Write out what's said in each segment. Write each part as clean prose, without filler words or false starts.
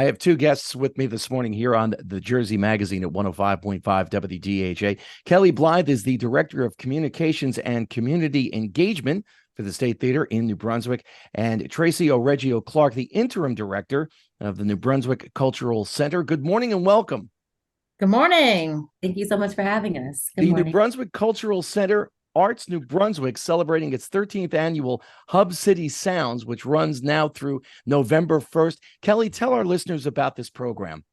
I have two guests with me this morning here on the Jersey Magazine at 105.5 WDHA. Kelly Blithe is the Director of Communications and Community Engagement for the State Theater in New Brunswick, and Tracey Clark, the Interim Director of the New Brunswick Cultural Center. Good morning and welcome. Good morning. Thank you so much for having us. Good the morning. New Brunswick Cultural Center Arts New Brunswick celebrating its 13th annual Hub City Sounds, which runs now through November 1st. Kelly, tell our listeners about this program.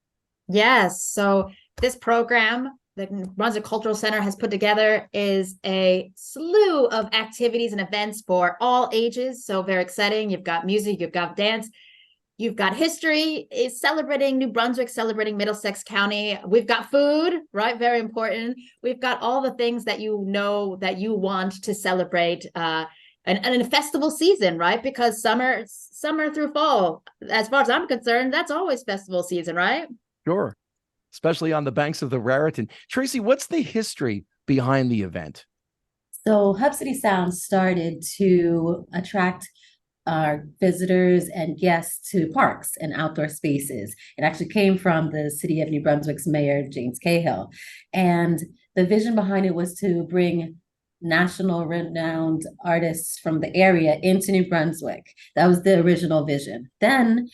Yes. So this program the New Brunswick Cultural Center has put together is a slew of activities and events for all ages. So very exciting. You've got music, you've got dance, you've got history, is celebrating New Brunswick, celebrating Middlesex County. We've got food, right? Very important. We've got all the things that you know that you want to celebrate and in a festival season, right? Because summer through fall, as far as I'm concerned, that's always festival season, right? Sure. Especially on the banks of the Raritan. Tracey, what's the history behind the event? So Hub City Sounds started to attract our visitors and guests to parks and outdoor spaces. It actually came from the city of New Brunswick's mayor, James Cahill. And the vision behind it was to bring national renowned artists from the area into New Brunswick. That was the original vision. Then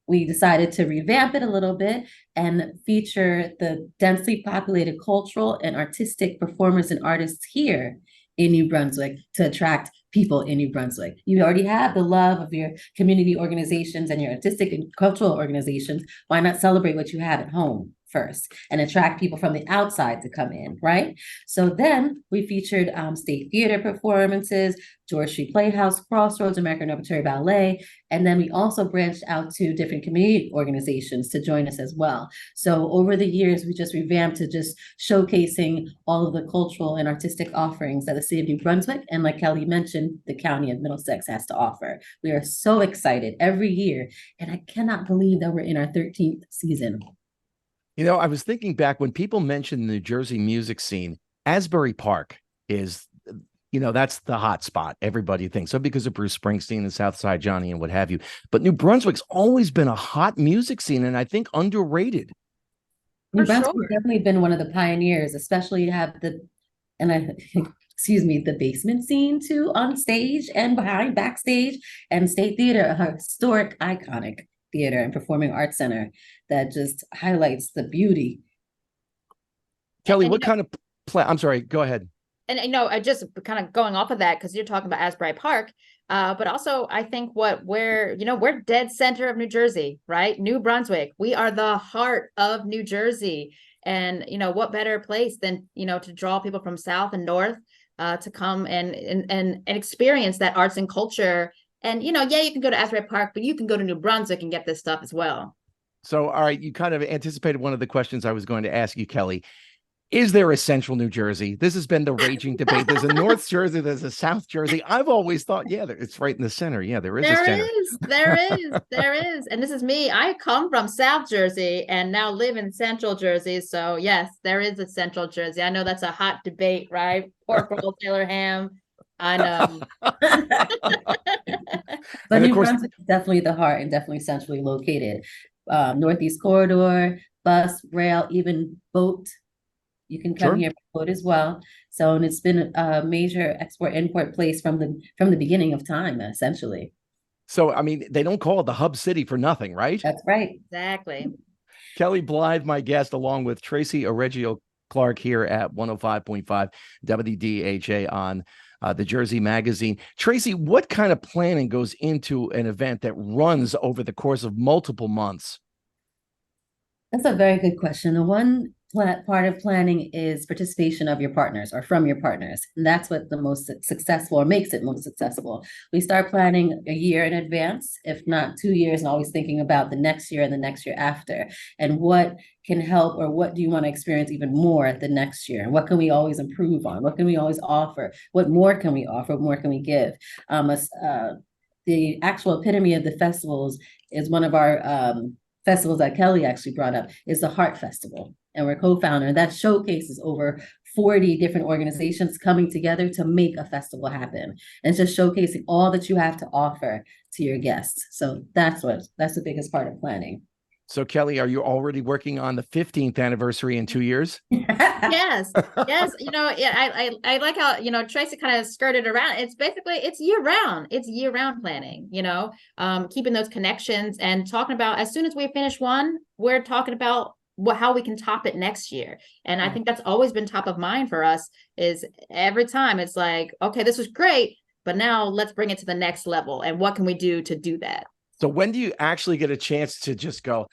we decided to revamp it a little bit and feature the densely populated cultural and artistic performers and artists here in New Brunswick to attract people in New Brunswick. You already have the love of your community organizations and your artistic and cultural organizations. Why not celebrate what you have at home first and attract people from the outside to come in, right? So then we featured state theater performances, George Street Playhouse, Crossroads, American Repertory Ballet, and then we also branched out to different community organizations to join us as well. So over the years, we just revamped to just showcasing all of the cultural and artistic offerings that the city of New Brunswick, and like Kelly mentioned, the county of Middlesex has to offer. We are so excited every year, and I cannot believe that we're in our 13th season. You know, I was thinking back when people mention the New Jersey music scene, Asbury Park is, you know, that's the hot spot. Everybody thinks so because of Bruce Springsteen and Southside Johnny and what have you. But New Brunswick's always been a hot music scene and I think underrated. New Brunswick has definitely been one of the pioneers, especially have the basement scene too on stage and backstage, and State Theater, a historic, iconic theater and performing arts center that just highlights the beauty. Kelly, what kind of I'm sorry, go ahead. And you know, I just kind of going off of that because you're talking about Asbury Park, but also I think we're dead center of New Jersey, right? New Brunswick, we are the heart of New Jersey, and you know what better place than to draw people from south and north to come and experience that arts and culture. And, you can go to Asbury Park, but you can go to New Brunswick and get this stuff as well. So, all right, you kind of anticipated one of the questions I was going to ask you, Kelly. Is there a central New Jersey? This has been the raging debate. There's a North Jersey, there's a South Jersey. I've always thought, it's right in the center. Yeah, there is a center. There is. And this is me. I come from South Jersey and now live in Central Jersey. So, yes, there is a Central Jersey. I know that's a hot debate, right? Pork roll, Taylor ham. I know. But New Brunswick is definitely the heart and definitely centrally located. Northeast Corridor, bus, rail, even boat. You can come here by boat as well. So, and it's been a major export-import place from the beginning of time, essentially. So, I mean, they don't call it the Hub City for nothing, right? That's right. Exactly. Kelly Blithe, my guest, along with Tracey Clark here at 105.5 WDHA on the Jersey Magazine. Tracey, what kind of planning goes into an event that runs over the course of multiple months? That's a very good question. The one part of planning is participation of your partners or from your partners. And that's what the most successful or makes it most successful. We start planning a year in advance, if not 2 years, and always thinking about the next year and the next year after. And what can help, or what do you want to experience even more the next year? What can we always improve on? What can we always offer? What more can we offer? What more can we give? The actual epitome of the festivals is one of our festivals that Kelly actually brought up, is the Heart Festival. And we're co-founder, and that showcases over 40 different organizations coming together to make a festival happen. And just showcasing all that you have to offer to your guests. So that's the biggest part of planning. So, Kelly, are you already working on the 15th anniversary in 2 years? Yes. I like how, Tracey kind of skirted around. It's year round. It's year round planning, keeping those connections and talking about, as soon as we finish one, we're talking about how we can top it next year. And I think that's always been top of mind for us, is every time it's like, okay, this was great, but now let's bring it to the next level. And what can we do to do that? So when do you actually get a chance to just go,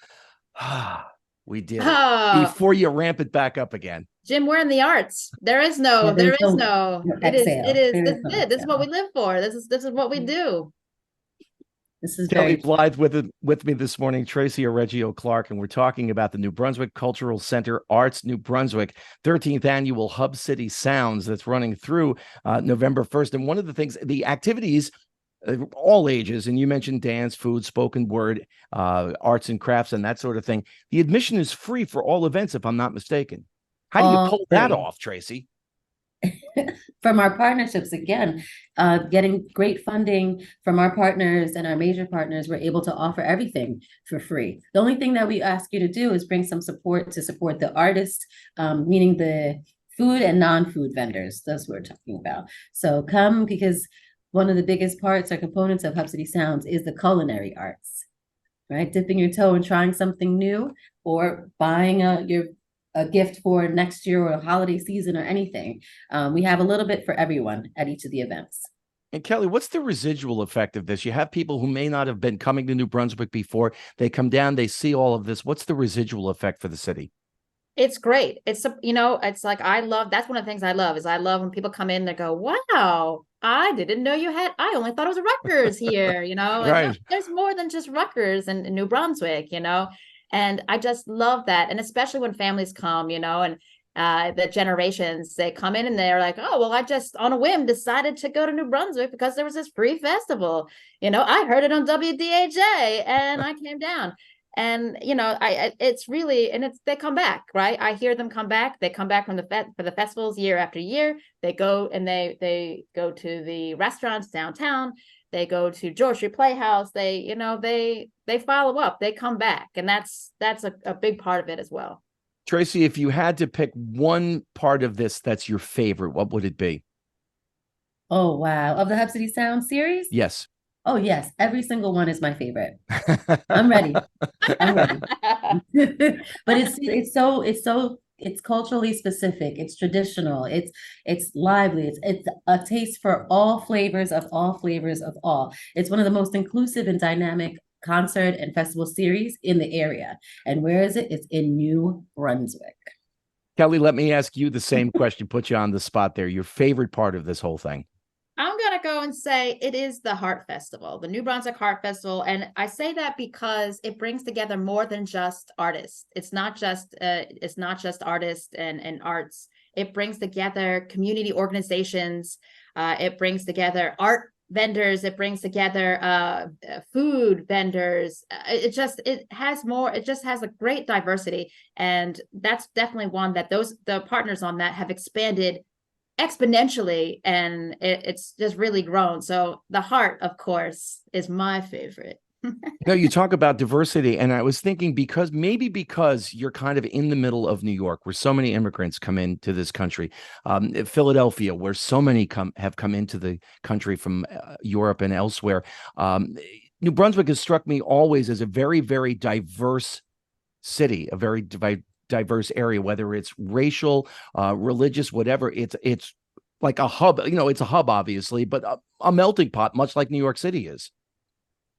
we did it, before you ramp it back up again? Jim, we're in the arts. This is what we live for. This is what we do. This is Kelly Blithe with me this morning, Tracey Reggio Clark, and we're talking about the New Brunswick Cultural Center Arts New Brunswick 13th Annual Hub City Sounds that's running through November 1st. And one of the things, the activities, all ages, and you mentioned dance, food, spoken word, arts and crafts, and that sort of thing. The admission is free for all events, if I'm not mistaken. How do you pull that off, Tracey? From our partnerships, again, getting great funding from our partners and our major partners, we're able to offer everything for free. The only thing that we ask you to do is bring some support to support the artists, meaning the food and non-food vendors. That's what we're talking about. So come, because one of the biggest parts or components of Hub City Sounds is the culinary arts, right? Dipping your toe and trying something new, or buying a gift for next year or a holiday season or anything. We have a little bit for everyone at each of the events. And Kelly, what's the residual effect of this? You have people who may not have been coming to New Brunswick before. They come down, they see all of this. What's the residual effect for the city? It's great. It's like, that's one of the things I love, is I love when people come in, they go, wow, I didn't know I only thought it was Rutgers here, Right. There's more than just Rutgers and New Brunswick, and I just love that. And especially when families come, and the generations, they come in and they're like, oh, well, I just on a whim decided to go to New Brunswick because there was this free festival. I heard it on WDHA and I came down. And it's really, and they come back, right? I hear them come back. They come back for the festivals year after year. They go and they go to the restaurants downtown. They go to George Street Playhouse. They follow up. They come back, and that's a big part of it as well. Tracey, if you had to pick one part of this that's your favorite, what would it be? Oh wow! Of the Hub City Sound series? Yes. Oh yes, every single one is my favorite. I'm ready. I'm ready. But it's culturally specific. It's traditional. It's lively. It's a taste for all flavors of all flavors of all. It's one of the most inclusive and dynamic concert and festival series in the area. And where is it? It's in New Brunswick. Kelly, let me ask you the same question. Put you on the spot there. Your favorite part of this whole thing? I'm going to go and say it is the Heart Festival, the New Brunswick Heart Festival. And I say that because it brings together more than just artists. It's not just artists and arts. It brings together community organizations. It brings together art vendors. It brings together food vendors. It just has a great diversity. And that's definitely one that the partners on that have expanded exponentially, and it's just really grown. So the Heart, of course, is my favorite. You talk about diversity, and I was thinking because you're kind of in the middle of New York, where so many immigrants come into this country, Philadelphia, where so many have come into the country from Europe and elsewhere. New Brunswick has struck me always as a very, very diverse city, a very diverse area, whether it's racial, religious, whatever. It's like a hub. It's a hub, obviously, but a melting pot, much like New York City is.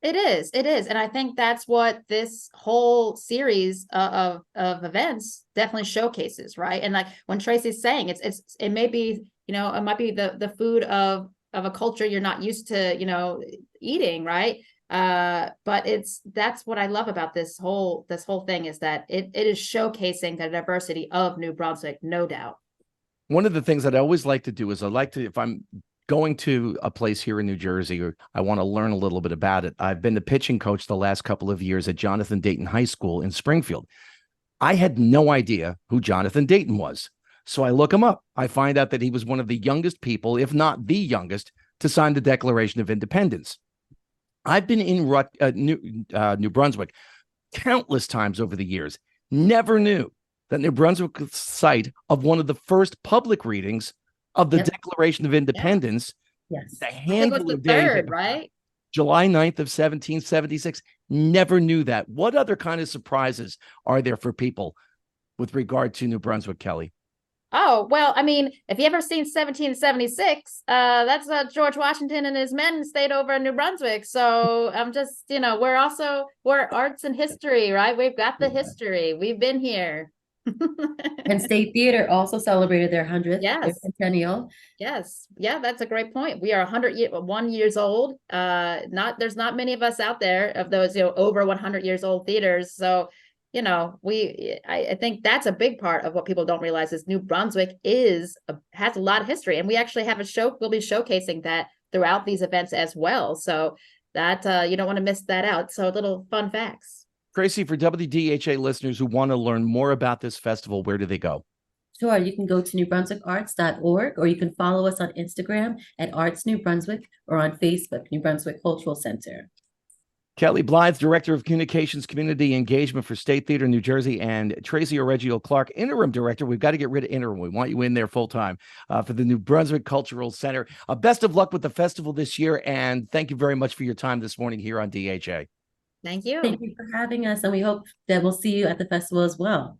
It is, and I think that's what this whole series of events definitely showcases, right? And like when Tracey's saying, it may be, it might be the food of a culture you're not used to, eating, right? But that's what I love about this whole thing, is that it is showcasing the diversity of New Brunswick, no doubt. One of the things that I always like to do is if I'm going to a place here in New Jersey, or I want to learn a little bit about it. I've been the pitching coach the last couple of years at Jonathan Dayton High School in Springfield. I had no idea who Jonathan Dayton was. So I look him up. I find out that he was one of the youngest people, if not the youngest, to sign the Declaration of Independence. I've been in New Brunswick countless times over the years. Never knew that New Brunswick was the site of one of the first public readings of the Declaration of Independence. Yes. A I think it handful was of the days. third, right? July 9th of 1776. Never knew that. What other kind of surprises are there for people with regard to New Brunswick, Kelly? Oh, well, I mean, if you ever seen 1776, that's George Washington and his men stayed over in New Brunswick. So I'm just, we're arts and history, right? We've got the history. We've been here. And State Theater also celebrated their 100th, their centennial. Yes. Yeah, that's a great point. We are 101 years old. There's not many of us out there of those, over 100 years old theaters. So I think that's a big part of what people don't realize is New Brunswick has a lot of history, and we actually have we'll be showcasing that throughout these events as well. So that you don't want to miss that out. So little fun facts. Tracey, for WDHA listeners who want to learn more about this festival, where do they go? Sure, you can go to newbrunswickarts.org, or you can follow us on Instagram at Arts New Brunswick, or on Facebook, New Brunswick Cultural Center. Kelly Blithe, Director of Communications Community Engagement for State Theater, New Jersey, and Tracey Clark, Interim Director. We've got to get rid of Interim. We want you in there full time for the New Brunswick Cultural Center. Best of luck with the festival this year, and thank you very much for your time this morning here on DHA. Thank you. Thank you for having us, and we hope that we'll see you at the festival as well.